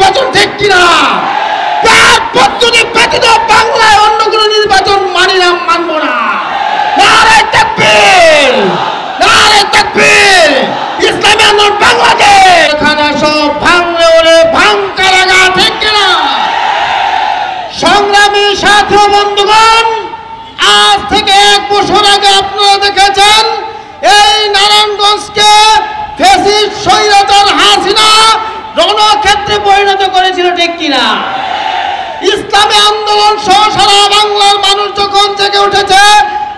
নির্বাচন ঠিক কিনা? প্যার পদ্ধতি ব্যতীত বাংলায় অন্য কোনো নির্বাচন মানি না, মানব না। নারে তাকবীর, নারে তাকবীর, ইসলামী আন্দোলন বাংলাদেশ। এখানে সব ভাঙলে ওরে ভাঙ কারাগা ঠিক কিনা? সংগ্রামী সাথী ও বন্ধুগণ, আজ থেকে 1 বছর আগে আপনারা দেখেছেন এই নারায়ণগঞ্জকে ফ্যাসিস্ট স্বৈরাচার হাসিনা রণক্ষেত্রে পরিণত করেছিল ঠিক কিনা? ইসলামী আন্দোলন সহ সারা বাংলার মানুষ যখন জেগে উঠেছে,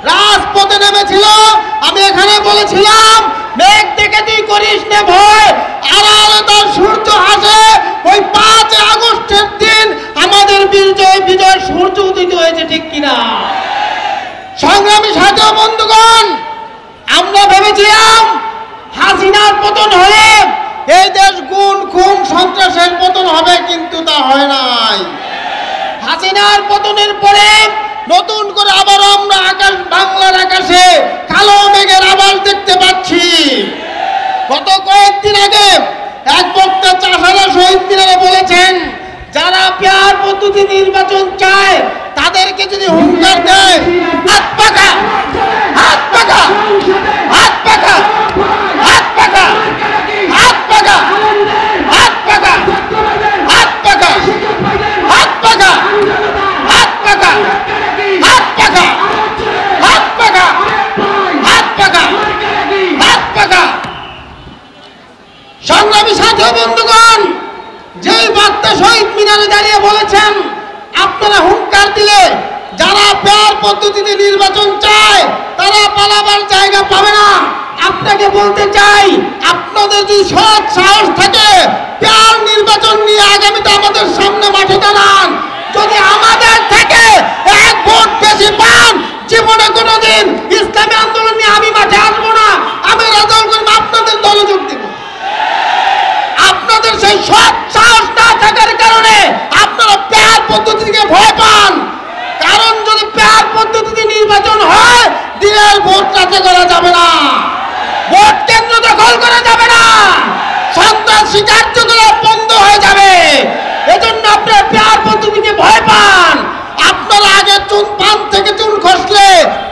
রাজপথে নেমেছিল, আমি এখানে বলেছিলাম মেঘ দেখে তুই করিস নে ভয়, আড়ালে তার সূর্য হাসে। ওই 5 আগস্টের দিন আমাদের বিজয় সূর্য উদিত হয়েছে ঠিক কিনা? সংগ্রামী সাথী ও বন্ধুগণ, আমরা ভেবেছিলাম হাসিনার পতন হয়ে এই দেশ গুণ খুন সন্ত্রাসের পতন হবে, কিন্তু তা হয় নাই। হাসিনার পতনের পরে নতুন করে আবারও আমরা বাংলার আকাশে কালো মেঘের আভাস দেখতে পাচ্ছি। গত কয়েকদিন আগে এক বক্তা চাষারা শহীদ মিনারে বলেছেন, যারা পেয়ার পদ্ধতি নির্বাচন চায় তাদেরকে যদি হুঙ্কার দেয়, হাত পাকা, হাত পাকা, হাত পাকা, হাত পাকা, হাত পাকা, হাত পাকা, হাত পাকা, হাত পাকা, হাত পাকা, হাত পাকা, হাত পাকা, হাত পাকা, হাত পাকা। সংগ্রামী সাথী ও বন্ধুগণ, যেই বক্তা শহীদ মিনারে দাঁড়িয়ে বলেছেন আপনারা হুঙ্কার দিলে যারা পেয়ার পদ্ধতিতে নির্বাচন চায় তারা পালাবার জায়গা পাবে না, আপনাকে বলতে চাই আপনাদের যদি সৎ সাহস থাকে পেয়ার নির্বাচন নিয়ে আগামীতে আমাদের সামনে মাঠে দাঁড়ান। যদি আমাদের থেকে 1 ভোট বেশি পান, জীবনে কোনোদিন ইসলামী আন্দোলন নিয়ে আমি মাঠে আসবো না, আমি রেজাল্ট করব, আপনাদের দলে যোগ দেব। আপনাদের সেই সৎ সাহস না থাকার কারণে আপনারা পেয়ার পদ্ধতিকে ভয় পান। কারণ যদি পেয়ার পদ্ধতিতে নির্বাচন হয়, দিনের ভোট রাতে করা যাবে না, ভোট কেন্দ্র দখল করা যাবে না, সন্ত্রাসী কার্যকলাপ বন্ধ হয়ে যাবে। এজন্য আপনারা পেয়ার পদ্ধতিকে ভয় পান। আপনারা আগে চুন পান থেকে চুন খসলে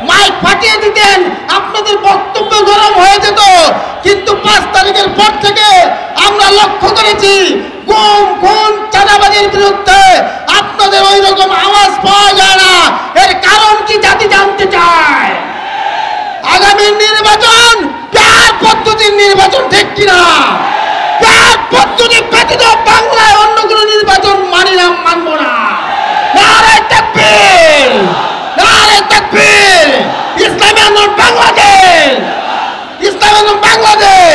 মাইক ফাটিয়ে দিতেন, আপনাদের বক্তব্য গরম হয়ে যেত। কিন্তু 5 তারিখের পর থেকে আমরা লক্ষ্য করেছি গুম খুন চাঁদাবাজির বিরুদ্ধে আপনাদের ওই রকম আওয়াজ পাওয়া যায় না। এর কারণ কি জাতি জানতে চায়। আগামী নির্বাচন পেয়ার পদ্ধতির নির্বাচন ঠিক কিনা? পেয়ার পদ্ধতি ব্যতীত বাংলায় অন্য কোনো নির্বাচন মানি না, মানব না। নারে তাকবীর, নারে তাকবীর, ইসলামী আন্দোলন বাংলাদেশ, ইসলামী আন্দোলন বাংলাদেশ।